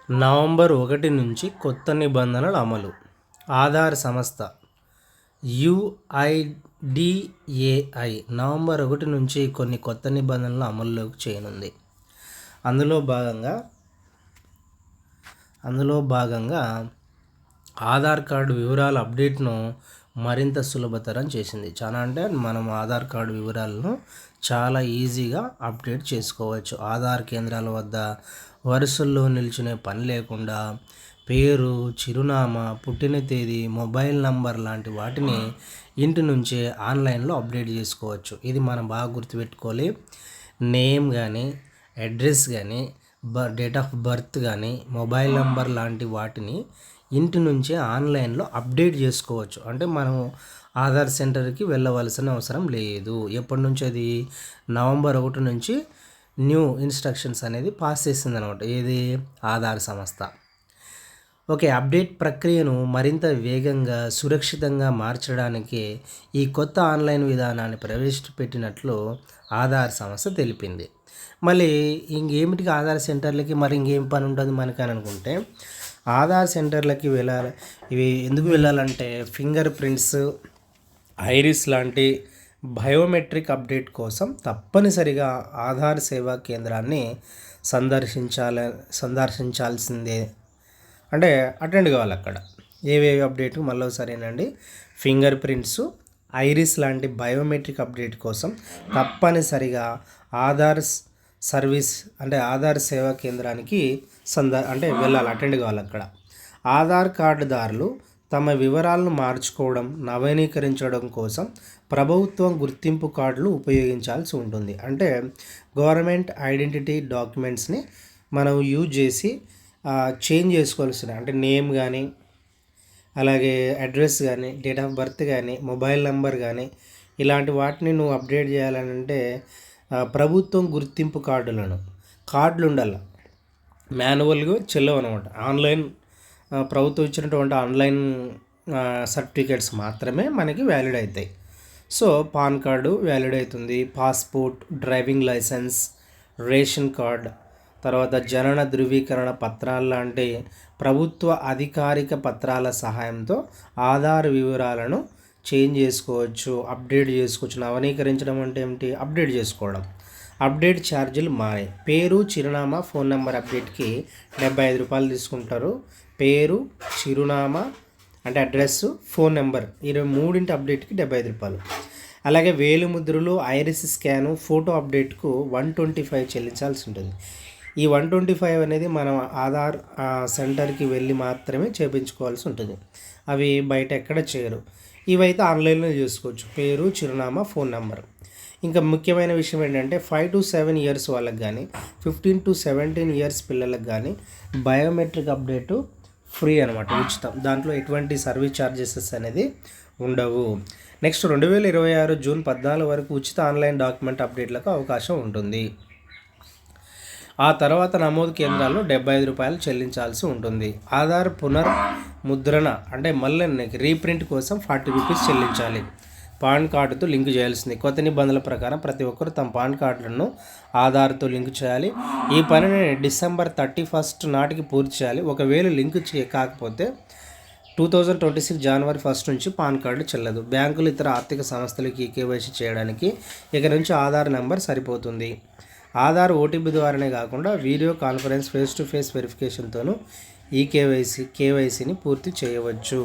November 1 నుంచి కొత్త నిబంధనలు అమలు. ఆధార్ సంస్థ యుఐడిఏఐ నవంబర్ 1 నుంచి కొన్ని కొత్త నిబంధనలు అమల్లోకి చేయనుంది. అందులో భాగంగా ఆధార్ కార్డు వివరాల అప్డేట్ను మరింత సులభతరం చేసింది. మనం ఆధార్ కార్డు వివరాలను చాలా ఈజీగా అప్డేట్ చేసుకోవచ్చు. ఆధార్ కేంద్రాల వద్ద వరుసల్లో నిల్చునే పని లేకుండా పేరు, చిరునామా, పుట్టిన తేదీ, మొబైల్ నంబర్ లాంటి వాటిని ఇంటి నుంచే ఆన్లైన్లో అప్డేట్ చేసుకోవచ్చు. ఇది మనం బాగా గుర్తుపెట్టుకోవాలి. నేమ్ కానీ, అడ్రస్ కానీ, డేట్ ఆఫ్ బర్త్ కానీ, మొబైల్ నంబర్ లాంటి వాటిని ఇంటి నుంచే ఆన్లైన్లో అప్డేట్ చేసుకోవచ్చు. అంటే మనం ఆధార్ సెంటర్కి వెళ్ళవలసిన అవసరం లేదు. ఎప్పటి నుంచి అది నవంబర్ 1 నుంచి న్యూ ఇన్స్ట్రక్షన్స్ అనేది పాస్ చేసింది అనమాట. ఏది ఆధార్ సంస్థ. ఓకే, అప్డేట్ ప్రక్రియను మరింత వేగంగా, సురక్షితంగా మార్చడానికి ఈ కొత్త ఆన్లైన్ విధానాన్ని ప్రవేశపెట్టినట్లు ఆధార్ సంస్థ తెలిపింది. మళ్ళీ ఇంకేమిటికి ఆధార్ సెంటర్లకి ఇంకేం పని ఉంటుంది మనకి అని అనుకుంటే, ఆధార్ సెంటర్లకి వెళ్ళాలి. ఇవి ఎందుకు వెళ్ళాలంటే ఫింగర్ ప్రింట్స్, ఐరిస్ లాంటి బయోమెట్రిక్ అప్డేట్ కోసం తప్పనిసరిగా ఆధార్ సేవా కేంద్రాన్ని సందర్శించాల్సిందే. అంటే అటెండ్ కావాలి అక్కడ. ఏవేవి అప్డేట్ మళ్ళీ సరేనండి. ఫింగర్ ప్రింట్స్, ఐరిస్ లాంటి బయోమెట్రిక్ అప్డేట్ కోసం తప్పనిసరిగా ఆధార్ సర్వీస్ అంటే ఆధార్ సేవా కేంద్రానికి వెళ్ళాలి, అటెండ్ కావాలి అక్కడ. ఆధార్ కార్డుదారులు తమ వివరాలను మార్చుకోవడం, నవీకరించడం కోసం ప్రభుత్వం గుర్తింపు కార్డులు ఉపయోగించాల్సి ఉంటుంది. అంటే గవర్నమెంట్ ఐడెంటిటీ డాక్యుమెంట్స్ని మనం యూజ్ చేసి చేంజ్ చేసుకోవాల్సిన, అంటే నేమ్ కానీ, అలాగే అడ్రస్ కానీ, డేట్ ఆఫ్ బర్త్ కానీ, మొబైల్ నెంబర్ కానీ ఇలాంటి వాటిని నువ్వు అప్డేట్ చేయాలంటే ప్రభుత్వం గుర్తింపు కార్డులు ఉండాలి. మాన్యువల్గా చెల్లవు అనమాట. ప్రభుత్వం ఇచ్చినటువంటి ఆన్లైన్ సర్టిఫికేట్స్ మాత్రమే మనకి వ్యాలిడ్ అవుతాయి. సో పాన్ కార్డు వ్యాలిడ్ అవుతుంది, passport, driving licence, ration card, తర్వాత జనన ధృవీకరణ పత్రాలు లాంటి ప్రభుత్వ అధికారిక పత్రాల సహాయంతో ఆధార్ వివరాలను చేంజ్ చేసుకోవచ్చు, అప్డేట్ చేసుకోవచ్చు. నవీకరించడం అంటే ఏమిటి? అప్డేట్ చేసుకోవడం. అప్డేట్ ఛార్జీలు మారాయి. పేరు, చిరునామా, ఫోన్ నెంబర్ అప్డేట్కి 75 రూపాయలు తీసుకుంటారు. పేరు, చిరునామా అంటే అడ్రస్, ఫోన్ నెంబర్ 23 అప్డేట్కి 75 రూపాయలు. అలాగే వేలిముద్రలు, ఐరిస్ స్కాను, ఫోటో అప్డేట్కు 125 చెల్లించాల్సి ఉంటుంది. ఈ 125 అనేది మనం ఆధార్ సెంటర్కి వెళ్ళి మాత్రమే చేయించుకోవాల్సి ఉంటుంది. అవి బయట ఎక్కడ చేయరు. ఇవైతే ఆన్లైన్లో చేసుకోవచ్చు. పేరు, చిరునామా, ఫోన్ నెంబర్. ఇంకా ముఖ్యమైన విషయం ఏంటంటే 5 to 7 ఇయర్స్ వాళ్ళకి కానీ, 15 to 17 ఇయర్స్ పిల్లలకు కానీ బయోమెట్రిక్ అప్డేటు ఫ్రీ అనమాట, ఉచితం. దాంట్లో ఎటువంటి సర్వీస్ ఛార్జెస్ అనేది ఉండవు. నెక్స్ట్ 2026 జూన్ 14 వరకు ఉచిత ఆన్లైన్ డాక్యుమెంట్ అప్డేట్లకు అవకాశం ఉంటుంది. ఆ తర్వాత నమోదు కేంద్రాల్లో 75 రూపాయలు చెల్లించాల్సి ఉంటుంది. ఆధార్ పునర్ముద్రణ అంటే మళ్ళీ రీప్రింట్ కోసం 40 రూపీస్ చెల్లించాలి. పాన్ కార్డుతో లింక్ చేయాల్సింది. కొత్త నిబంధనల ప్రకారం ప్రతి ఒక్కరు తమ పాన్ కార్డులను ఆధార్తో లింక్ చేయాలి. ఈ పనిని డిసెంబర్ 31 నాటికి పూర్తి చేయాలి. ఒకవేళ లింక్ కాకపోతే 2026 జనవరి 1 నుంచి పాన్ కార్డు చెల్లదు. బ్యాంకులు, ఇతర ఆర్థిక సంస్థలకి కేవైసీ చేయడానికి ఇక నుంచి ఆధార్ నెంబర్ సరిపోతుంది. ఆధార్ ఓటీపీ ద్వారానే కాకుండా video conference, face to face వెరిఫికేషన్తోనూ ఈ కేవైసీని పూర్తి చేయవచ్చు.